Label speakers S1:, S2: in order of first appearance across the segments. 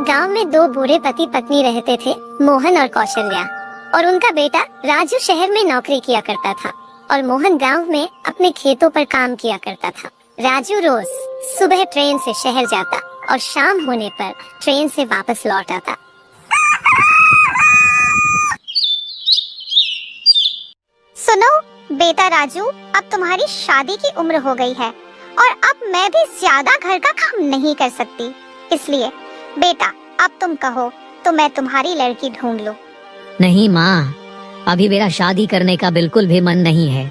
S1: एक गांव में दो बूढ़े पति पत्नी रहते थे, मोहन और कौशल्या। और उनका बेटा राजू शहर में नौकरी किया करता था और मोहन गांव में अपने खेतों पर काम किया करता था। राजू रोज सुबह ट्रेन से शहर जाता और शाम होने पर ट्रेन से वापस लौट आता।
S2: सुनो बेटा राजू, अब तुम्हारी शादी की उम्र हो गई है और अब मैं भी ज्यादा घर का काम नहीं कर सकती, इसलिए बेटा अब तुम कहो तो मैं तुम्हारी लड़की ढूंढ लूं।
S3: नहीं माँ, अभी मेरा शादी करने का बिल्कुल भी मन नहीं है।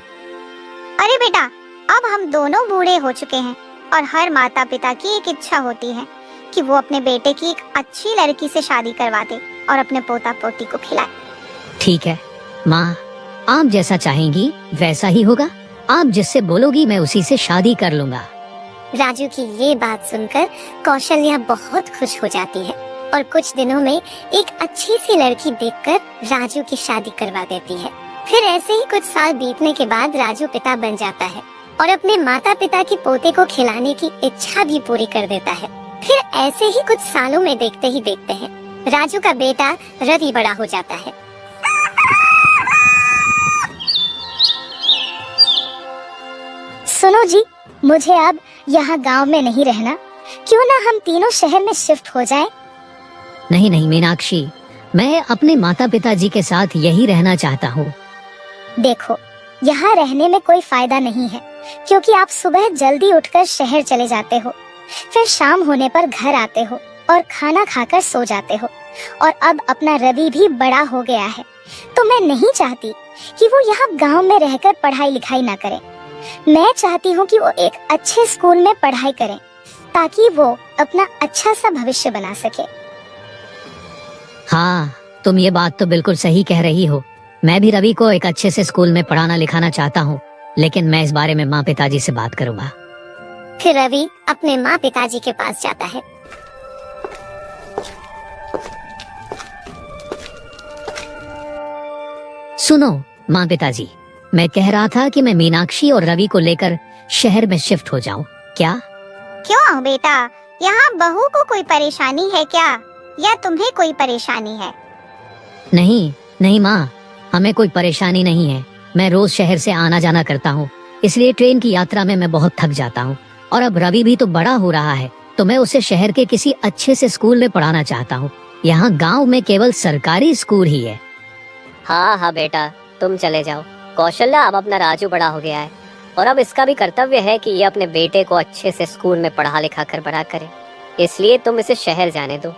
S2: अरे बेटा, अब हम दोनों बूढ़े हो चुके हैं और हर माता पिता की एक इच्छा होती है कि वो अपने बेटे की एक अच्छी लड़की से शादी करवा दे और अपने पोता पोती को खिलाए।
S3: ठीक है माँ, आप जैसा चाहेंगी वैसा ही होगा। आप जिससे बोलोगी मैं उसी से शादी कर लूँगा।
S1: राजू की ये बात सुनकर कौशल्या बहुत खुश हो जाती है और कुछ दिनों में एक अच्छी सी लड़की देखकर राजू की शादी करवा देती है। फिर ऐसे ही कुछ साल बीतने के बाद राजू पिता बन जाता है और अपने माता पिता की पोते को खिलाने की इच्छा भी पूरी कर देता है। फिर ऐसे ही कुछ सालों में देखते ही देखते हैं राजू का बेटा रवि बड़ा हो जाता है।
S2: सुनो जी, मुझे अब यहाँ गांव में नहीं रहना, क्यों ना हम तीनों शहर में शिफ्ट हो जाएं?
S3: नहीं नहीं मीनाक्षी, मैं अपने माता पिता जी के साथ यही रहना चाहता हूँ।
S2: देखो, यहाँ रहने में कोई फायदा नहीं है, क्योंकि आप सुबह जल्दी उठकर शहर चले जाते हो, फिर शाम होने पर घर आते हो और खाना खाकर सो जाते हो। और अब अपना रवि भी बड़ा हो गया है, तो मैं नहीं चाहती कि वो यहाँ गांव में रहकर पढ़ाई लिखाई ना करे। मैं चाहती हूँ कि वो एक अच्छे स्कूल में पढ़ाई करें ताकि वो अपना अच्छा सा भविष्य बना सके।
S3: हाँ, तुम ये बात तो बिल्कुल सही कह रही हो। मैं भी रवि को एक अच्छे से स्कूल में पढ़ाना लिखाना चाहता हूँ, लेकिन मैं इस बारे में माँ पिताजी से बात करूँगा।
S1: फिर रवि अपने माँ पिताजी के पास जाता है।
S3: सुनो माँ पिताजी, मैं कह रहा था कि मैं मीनाक्षी और रवि को लेकर शहर में शिफ्ट हो जाऊं, क्या?
S2: क्यों बेटा, यहाँ बहू को कोई परेशानी है क्या, या तुम्हें कोई परेशानी है?
S3: नहीं नहीं माँ, हमें कोई परेशानी नहीं है। मैं रोज शहर से आना जाना करता हूँ, इसलिए ट्रेन की यात्रा में मैं बहुत थक जाता हूँ। और अब रवि भी तो बड़ा हो रहा है, तो मैं उसे शहर के किसी अच्छे से स्कूल में पढ़ाना चाहता हूँ। यहाँ गाँव में केवल सरकारी स्कूल ही है।
S4: हाँ हाँ बेटा, तुम चले जाओ। कौशल्या अब अपना राजू बड़ा हो गया है और अब इसका भी कर्तव्य है कि ये अपने बेटे को अच्छे से स्कूल में पढ़ा लिखा कर बड़ा करे, इसलिए तुम इसे शहर जाने दो।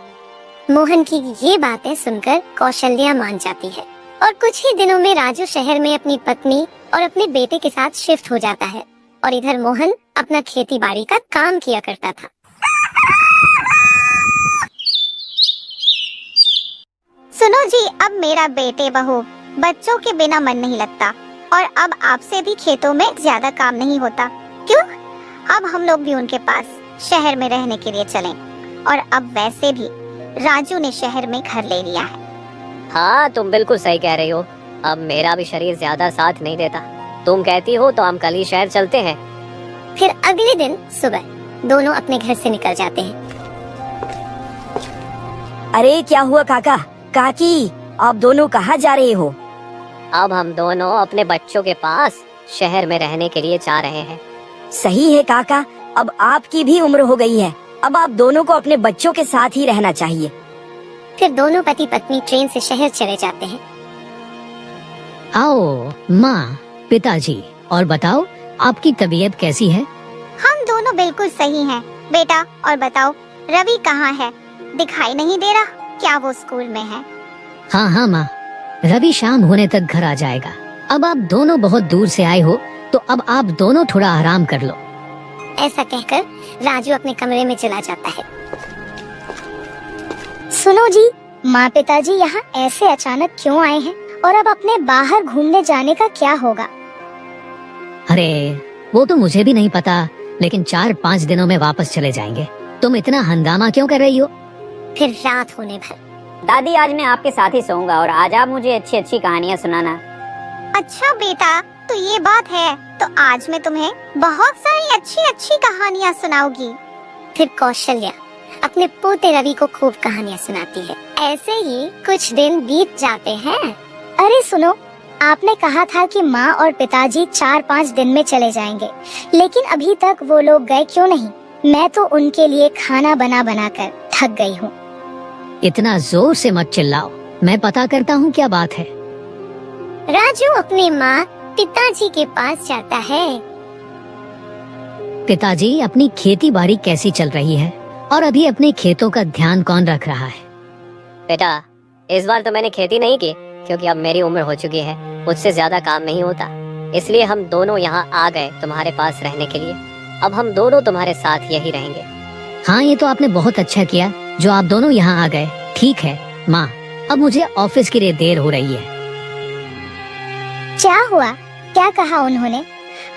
S1: मोहन की ये बातें सुनकर कौशल्या मान जाती है और कुछ ही दिनों में राजू शहर में अपनी पत्नी और अपने बेटे के साथ शिफ्ट हो जाता है और इधर मोहन अपना खेती बाड़ी का काम किया करता था।
S2: सुनो जी, अब मेरा बेटे बहू बच्चों के बिना मन नहीं लगता और अब आपसे भी खेतों में ज्यादा काम नहीं होता। क्यों, अब हम लोग भी उनके पास शहर में रहने के लिए चलें। और अब वैसे भी राजू ने शहर में घर ले लिया है।
S4: हाँ, तुम बिल्कुल सही कह रही हो। अब मेरा भी शरीर ज्यादा साथ नहीं देता। तुम कहती हो तो हम कल ही शहर चलते हैं।
S1: फिर अगले दिन सुबह दोनों अपने घर से निकल जाते हैं।
S5: अरे क्या हुआ काका, काकी, आप दोनों कहाँ जा रहे हो?
S4: अब हम दोनों अपने बच्चों के पास शहर में रहने के लिए जा रहे हैं।
S5: सही है काका, अब आपकी भी उम्र हो गई है, अब आप दोनों को अपने बच्चों के साथ ही रहना चाहिए।
S1: फिर दोनों पति पत्नी ट्रेन से शहर चले जाते हैं।
S3: आओ माँ पिताजी, और बताओ आपकी तबीयत कैसी है?
S2: हम दोनों बिल्कुल सही हैं। बेटा और बताओ, रवि कहाँ है? दिखाई नहीं दे रहा, क्या वो स्कूल में है?
S3: हाँ हाँ माँ, रवि शाम होने तक घर आ जाएगा। अब आप दोनों बहुत दूर से आए हो, तो अब आप दोनों थोड़ा आराम कर लो।
S1: ऐसा कहकर राजू अपने कमरे में चला जाता है।
S2: सुनो जी, माँ पिताजी यहाँ ऐसे अचानक क्यों आए हैं और अब अपने बाहर घूमने जाने का क्या होगा?
S3: अरे वो तो मुझे भी नहीं पता, लेकिन 4-5 दिनों में वापस चले जाएंगे। तुम इतना हंगामा क्यों कर रही हो?
S1: फिर रात होने भर।
S6: दादी, आज मैं आपके साथ ही सोऊंगा और आज आप मुझे अच्छी अच्छी कहानियाँ सुनाना।
S2: अच्छा बेटा, तो ये बात है, तो आज मैं तुम्हें बहुत सारी अच्छी अच्छी कहानियाँ सुनाऊंगी।
S1: फिर कौशल्या अपने पोते रवि को खूब कहानियाँ सुनाती है। ऐसे ही कुछ दिन बीत जाते हैं।
S2: अरे सुनो, आपने कहा था कि माँ और पिताजी 4-5 दिन में चले जाएंगे, लेकिन अभी तक वो लोग गए क्यों नहीं? मैं तो उनके लिए खाना बना बना कर थक गई हूँ।
S3: इतना जोर से मत चिल्लाओ, मैं पता करता हूँ क्या बात है।
S1: राजू अपनी माँ पिताजी के पास जाता है।
S3: पिताजी, अपनी खेती बाड़ी कैसी चल रही है और अभी अपने खेतों का ध्यान कौन रख रहा है?
S4: बेटा, इस बार तो मैंने खेती नहीं की क्योंकि अब मेरी उम्र हो चुकी है, मुझसे ज्यादा काम नहीं होता। इसलिए हम दोनों यहाँ आ गए तुम्हारे पास रहने के लिए। अब हम दोनों तुम्हारे साथ यही रहेंगे।
S3: हाँ, ये तो आपने बहुत अच्छा किया जो आप दोनों यहाँ आ गए। ठीक है माँ, अब मुझे ऑफिस के लिए देर हो रही है।
S2: क्या हुआ? क्या कहा उन्होंने?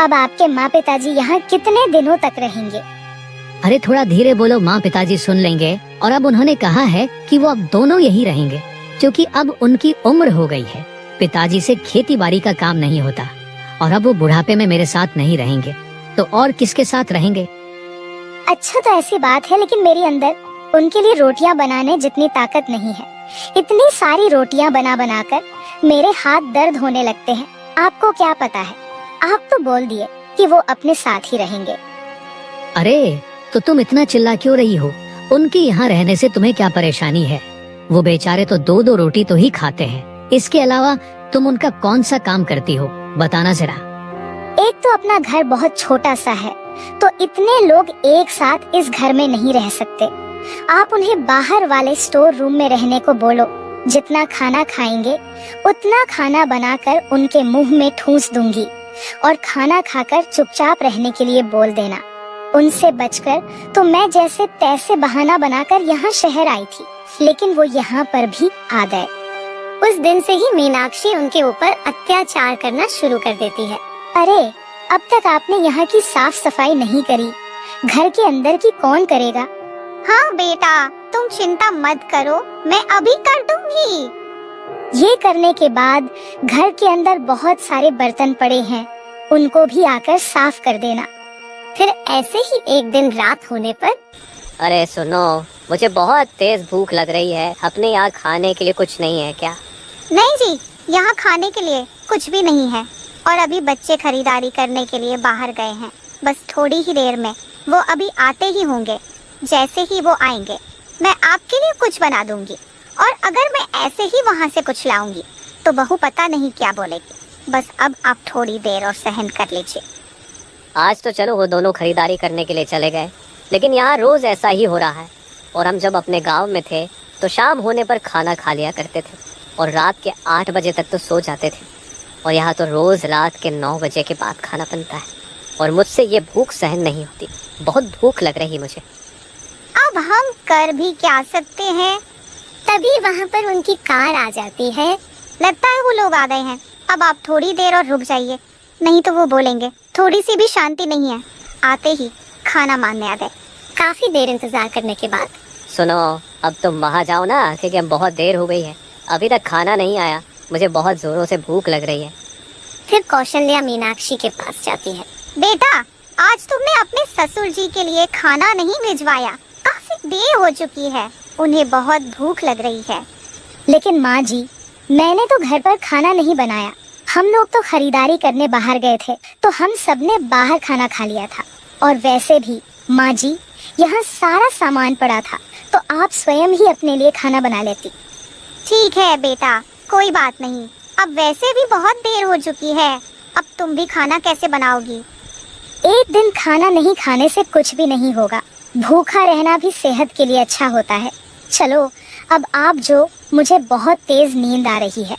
S2: अब आपके माँ पिताजी यहाँ कितने दिनों तक रहेंगे?
S3: अरे थोड़ा धीरे बोलो माँ, पिताजी सुन लेंगे। और अब उन्होंने कहा है कि वो अब दोनों यही रहेंगे क्योंकि अब उनकी उम्र हो गई है। पिताजी से खेती बाड़ी का काम नहीं होता और अब वो बुढ़ापे में मेरे साथ नहीं रहेंगे तो और किसके साथ रहेंगे?
S2: अच्छा तो ऐसी बात है, लेकिन मेरे अंदर उनके लिए रोटियां बनाने जितनी ताकत नहीं है। इतनी सारी रोटियां बना बनाकर मेरे हाथ दर्द होने लगते हैं। आपको क्या पता है? आप तो बोल दिए कि वो अपने साथ ही रहेंगे।
S3: अरे तो तुम इतना चिल्ला क्यों रही हो? उनके यहाँ रहने से तुम्हें क्या परेशानी है? वो बेचारे तो 2-2 रोटी तो ही खाते हैं। इसके अलावा तुम उनका कौन सा काम करती हो, बताना जरा।
S2: एक तो अपना घर बहुत छोटा सा है, तो इतने लोग एक साथ इस घर में नहीं रह सकते। आप उन्हें बाहर वाले स्टोर रूम में रहने को बोलो। जितना खाना खाएंगे उतना खाना बनाकर उनके मुंह में ठूंस दूंगी और खाना खाकर चुपचाप रहने के लिए बोल देना। उनसे बचकर तो मैं जैसे तैसे बहाना बनाकर यहाँ शहर आई थी, लेकिन वो यहाँ पर भी आ गए।
S1: उस दिन से ही मीनाक्षी उनके ऊपर अत्याचार करना शुरू कर देती है।
S2: अरे अब तक आपने यहाँ की साफ सफाई नहीं करी, घर के अंदर की कौन करेगा?
S1: हाँ बेटा, तुम चिंता मत करो, मैं अभी कर दूंगी।
S2: ये करने के बाद घर के अंदर बहुत सारे बर्तन पड़े हैं, उनको भी आकर साफ कर देना।
S1: फिर ऐसे ही एक दिन रात होने पर,
S4: अरे सुनो, मुझे बहुत तेज भूख लग रही है। अपने यहाँ खाने के लिए कुछ नहीं है क्या?
S1: नहीं जी, यहाँ खाने के लिए कुछ भी नहीं है और अभी बच्चे खरीदारी करने के लिए बाहर गए हैं। बस थोड़ी ही देर में वो अभी आते ही होंगे। जैसे ही वो आएंगे मैं आपके लिए कुछ बना दूंगी, और अगर मैं ऐसे ही वहाँ से कुछ लाऊंगी तो बहू पता नहीं क्या बोलेगी। बस अब आप थोड़ी देर और सहन कर लीजिए।
S4: आज तो चलो वो दोनों खरीदारी करने के लिए चले गए, लेकिन यहाँ रोज ऐसा ही हो रहा है। और हम जब अपने गांव में थे तो शाम होने पर खाना खा लिया करते थे और रात के 8 बजे तक तो सो जाते थे। और यहाँ तो रोज रात के 9 बजे के बाद खाना बनता है और मुझसे ये भूख सहन नहीं होती। बहुत भूख लग रही मुझे।
S1: अब हम कर भी क्या सकते हैं? तभी वहाँ पर उनकी कार आ जाती है। लगता है वो लोग आ गए हैं। अब आप थोड़ी देर और रुक जाइए, नहीं तो वो बोलेंगे थोड़ी सी भी शांति नहीं है। आते ही खाना मांगने आ गए। काफी देर इंतजार करने के बाद,
S4: सुनो, अब तुम वहाँ जाओ ना, क्योंकि अब बहुत देर हो गई है, अभी तक खाना नहीं आया। मुझे बहुत जोरों से भूख लग रही है।
S1: फिर कौशल्या मीनाक्षी के पास जाती है। बेटा, आज तुमने अपने ससुर जी के लिए खाना नहीं भिजवाया। काफी देर हो चुकी है, उन्हें बहुत भूख लग रही है।
S2: लेकिन माँ जी, मैंने तो घर पर खाना नहीं बनाया। हम लोग तो खरीदारी करने बाहर गए थे, तो हम सबने बाहर खाना खा लिया था। और वैसे भी माँ जी, यहाँ सारा सामान पड़ा था, तो आप स्वयं ही अपने लिए खाना बना लेती।
S1: ठीक है बेटा, कोई बात नहीं। अब वैसे भी बहुत देर हो चुकी है, अब तुम भी खाना कैसे बनाओगी?
S2: एक दिन खाना नहीं खाने से कुछ भी नहीं होगा। भूखा रहना भी सेहत के लिए अच्छा होता है। चलो अब आप जो, मुझे बहुत तेज नींद आ रही है।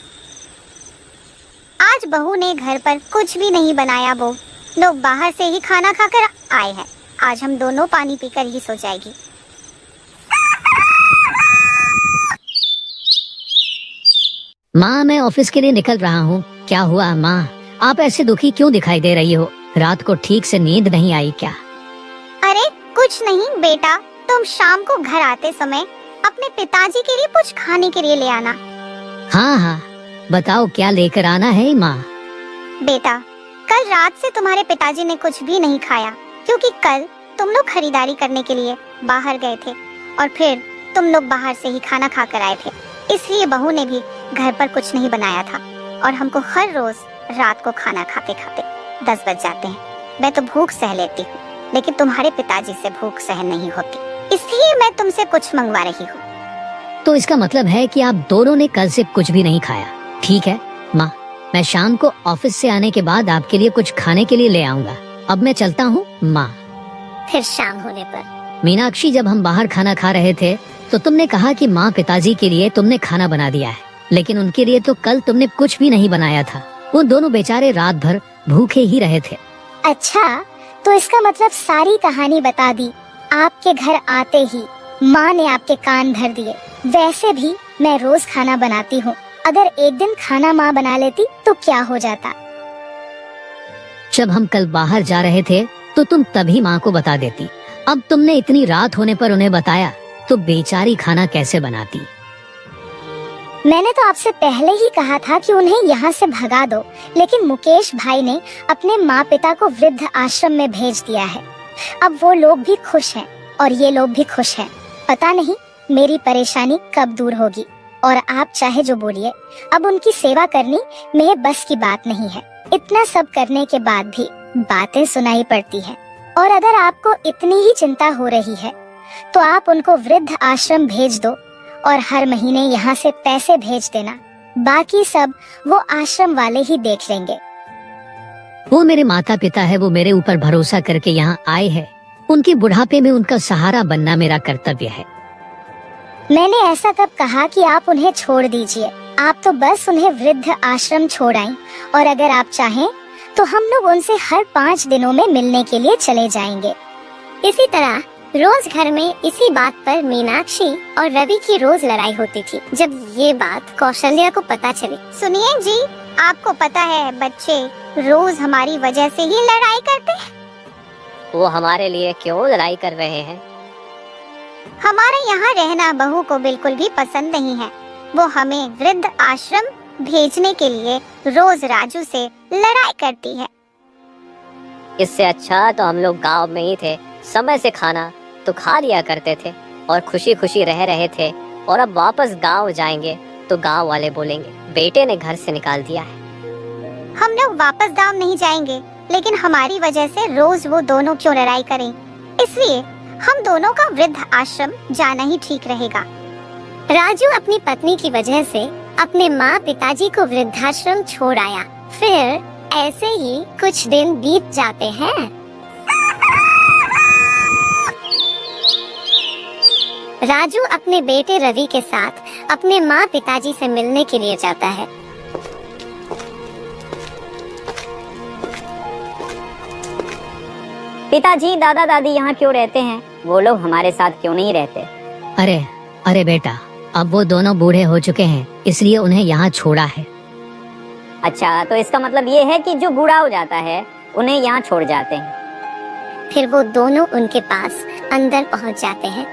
S1: आज बहू ने घर पर कुछ भी नहीं बनाया। वो लोग बाहर से ही खाना खाकर आए हैं। आज हम दोनों पानी पीकर ही सो जाएगी।
S3: माँ, मैं ऑफिस के लिए निकल रहा हूँ। क्या हुआ माँ, आप ऐसे दुखी क्यों दिखाई दे रही हो? रात को ठीक से नींद नहीं आई क्या?
S1: अरे कुछ नहीं बेटा, तुम शाम को घर आते समय अपने पिताजी के लिए कुछ खाने के लिए ले आना।
S3: हाँ हाँ, बताओ क्या लेकर आना है माँ?
S1: बेटा, कल रात से तुम्हारे पिताजी ने कुछ भी नहीं खाया, क्योंकि कल तुम लोग खरीदारी करने के लिए बाहर गए थे
S2: और फिर तुम लोग बाहर से ही खाना खाकर आए थे, इसलिए बहू ने भी घर पर कुछ नहीं बनाया था और हमको हर रोज रात को खाना खाते खाते 10 बज जाते हैं। मैं तो भूख सह लेती हूँ, लेकिन तुम्हारे पिताजी से भूख सहन नहीं होती, इसलिए मैं तुमसे कुछ मंगवा रही हूँ।
S3: तो इसका मतलब है कि आप दोनों ने कल से कुछ भी नहीं खाया। ठीक है माँ, मैं शाम को ऑफिस से आने के बाद आपके लिए कुछ खाने के लिए ले आऊंगा। अब मैं चलता हूँ माँ।
S1: फिर शाम होने पर
S3: मीनाक्षी, जब हम बाहर खाना खा रहे थे तो तुमने कहा कि माँ पिताजी के लिए तुमने खाना बना दिया है, लेकिन उनके लिए तो कल तुमने कुछ भी नहीं बनाया था। वो दोनों बेचारे रात भर भूखे ही रहे थे।
S2: अच्छा, तो इसका मतलब सारी कहानी बता दी। आपके घर आते ही माँ ने आपके कान धर दिए। वैसे भी मैं रोज खाना बनाती हूँ, अगर एक दिन खाना माँ बना लेती तो क्या हो जाता।
S3: जब हम कल बाहर जा रहे थे तो तुम तभी माँ को बता देती। अब तुमने इतनी रात होने पर उन्हें बताया तो बेचारी खाना कैसे बनाती।
S2: मैंने तो आपसे पहले ही कहा था कि उन्हें यहाँ से भगा दो, लेकिन मुकेश भाई ने अपने माँ पिता को वृद्ध आश्रम में भेज दिया है। अब वो लोग भी खुश हैं और ये लोग भी खुश हैं। पता नहीं मेरी परेशानी कब दूर होगी। और आप चाहे जो बोलिए, अब उनकी सेवा करनी मेरे बस की बात नहीं है। इतना सब करने के बाद भी बातें सुनाई पड़ती है, और अगर आपको इतनी ही चिंता हो रही है तो आप उनको वृद्ध आश्रम भेज दो और हर महीने यहाँ से पैसे भेज देना। बाकी सब वो आश्रम वाले ही देख लेंगे।
S3: वो मेरे माता पिता है, वो मेरे ऊपर भरोसा करके यहाँ आए हैं। उनके बुढ़ापे में उनका सहारा बनना मेरा कर्तव्य है।
S2: मैंने ऐसा कब कहा कि आप उन्हें छोड़ दीजिए? आप तो बस उन्हें वृद्ध आश्रम छोड़ आएं, और अगर आप चाहें तो हम लोग उनसे हर 5 दिनों में मिलने के लिए चले जाएंगे।
S1: इसी तरह रोज घर में इसी बात पर मीनाक्षी और रवि की रोज लड़ाई होती थी। जब ये बात कौशल्या को पता चली।
S2: सुनिए जी, आपको पता है बच्चे रोज हमारी वजह से ही लड़ाई करते हैं।
S4: वो हमारे लिए क्यों लड़ाई कर रहे हैं?
S2: हमारे यहाँ रहना बहू को बिल्कुल भी पसंद नहीं है। वो हमें वृद्ध आश्रम भेजने के लिए रोज राजू से लड़ाई करती है।
S4: इससे अच्छा तो हम लोग गांव में ही थे, समय से खाना तो खा लिया करते थे और खुशी खुशी रह रहे थे। और अब वापस गांव जाएंगे तो गांव वाले बोलेंगे बेटे ने घर से निकाल दिया है।
S2: हम लोग वापस गांव नहीं जाएंगे, लेकिन हमारी वजह से रोज वो दोनों क्यों लड़ाई करें? इसलिए हम दोनों का वृद्ध आश्रम जाना ही ठीक रहेगा।
S1: राजू अपनी पत्नी की वजह से अपने माँ पिताजी को वृद्धाश्रम छोड़ आया। फिर ऐसे ही कुछ दिन बीत जाते हैं। राजू अपने बेटे रवि के साथ अपने माँ पिताजी से मिलने के लिए जाता है।
S6: पिताजी दादा दादी यहाँ क्यों रहते हैं? वो लोग हमारे साथ क्यों नहीं रहते?
S3: अरे बेटा, अब वो दोनों बूढ़े हो चुके हैं, इसलिए उन्हें यहाँ छोड़ा है।
S6: अच्छा, तो इसका मतलब ये है कि जो बूढ़ा हो जाता है उन्हें यहाँ छोड़ जाते हैं।
S1: फिर वो दोनों उनके पास अंदर पहुँच जाते हैं।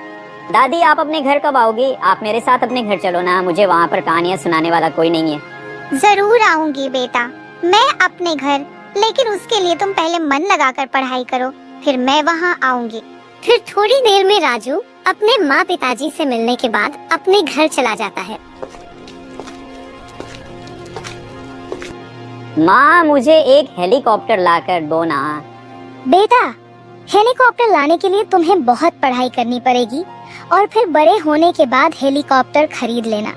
S6: दादी, आप अपने घर कब आओगी? आप मेरे साथ अपने घर चलो ना, मुझे वहाँ पर कहानियाँ सुनाने वाला कोई नहीं है।
S2: जरूर आऊंगी बेटा, मैं अपने घर, लेकिन उसके लिए तुम पहले मन लगाकर पढ़ाई करो, फिर मैं वहाँ आऊंगी।
S1: फिर थोड़ी देर में राजू अपने माँ पिताजी से मिलने के बाद अपने घर चला जाता है।
S6: माँ, मुझे एक हेलीकॉप्टर लाकर दो ना।
S2: बेटा, हेलीकॉप्टर लाने के लिए तुम्हें बहुत पढ़ाई करनी पड़ेगी, और फिर बड़े होने के बाद हेलीकॉप्टर खरीद लेना।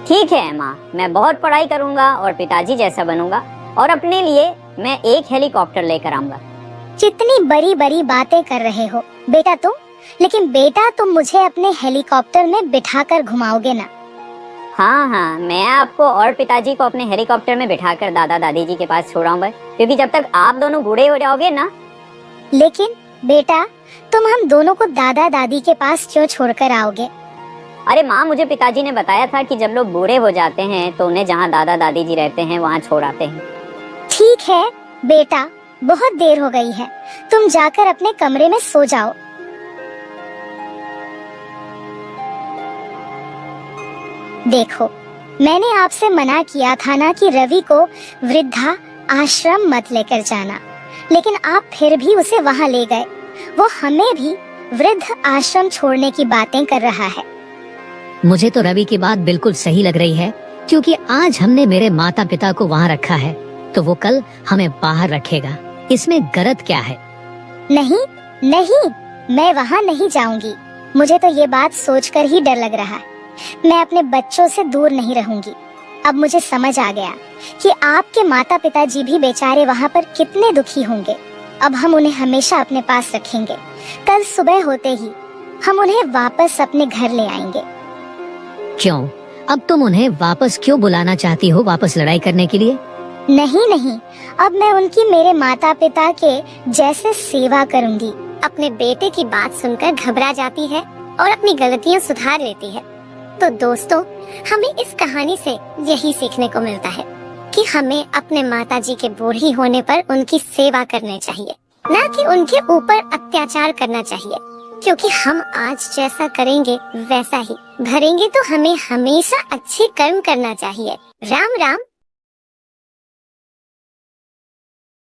S6: ठीक है माँ, मैं बहुत पढ़ाई करूँगा और पिताजी जैसा बनूंगा, और अपने लिए मैं एक हेलीकॉप्टर लेकर आऊंगा।
S2: जितनी बड़ी बड़ी बातें कर रहे हो बेटा तुम, लेकिन बेटा तुम मुझे अपने हेलीकॉप्टर में बिठाकर घुमाओगे ना?
S6: हाँ, मैं आपको और पिताजी को अपने हेलीकॉप्टर में बिठाकर दादा दादी जी के पास छोड़ाऊंगा, क्योंकि जब तक आप दोनों बूढ़े हो जाओगे ना।
S2: लेकिन बेटा, तुम हम दोनों को दादा दादी के पास क्यों छोड़कर आओगे?
S6: अरे माँ, मुझे पिताजी ने बताया था कि जब लोग बूढ़े हो जाते हैं तो उन्हें जहाँ दादा दादी जी रहते हैं वहाँ छोड़ आते हैं।
S2: ठीक है बेटा, बहुत देर हो गई है, तुम जाकर अपने कमरे में सो जाओ। देखो, मैंने आपसे मना किया था ना कि रवि को वृद्धा आश्रम मत लेकर जाना, लेकिन आप फिर भी उसे वहाँ ले गए। वो हमें भी वृद्ध आश्रम छोड़ने की बातें कर रहा है।
S3: मुझे तो रवि की बात बिल्कुल सही लग रही है, क्योंकि आज हमने मेरे माता पिता को वहाँ रखा है तो वो कल हमें बाहर रखेगा। इसमें गलत क्या है?
S2: नहीं नहीं, मैं वहाँ नहीं जाऊंगी। मुझे तो ये बात सोचकर ही डर लग रहा है। मैं अपने बच्चों से दूर नहीं रहूंगी। अब मुझे समझ आ गया कि आपके माता पिताजी भी बेचारे वहाँ पर कितने दुखी होंगे। अब हम उन्हें हमेशा अपने पास रखेंगे। कल सुबह होते ही हम उन्हें वापस अपने घर ले आएंगे।
S3: क्यों? अब तुम उन्हें वापस क्यों बुलाना चाहती हो, वापस लड़ाई करने के लिए?
S2: नहीं नहीं, अब मैं उनकी मेरे माता पिता के जैसे सेवा करूंगी।
S1: अपने बेटे की बात सुनकर घबरा जाती है और अपनी गलतियां सुधार लेती है। तो दोस्तों, हमें इस कहानी से यही सीखने को मिलता है कि हमें अपने माताजी के बूढ़ी होने पर उनकी सेवा करनी चाहिए, न कि उनके ऊपर अत्याचार करना चाहिए। क्योंकि हम आज जैसा करेंगे वैसा ही भरेंगे, तो हमें हमेशा अच्छे कर्म करना चाहिए। राम राम।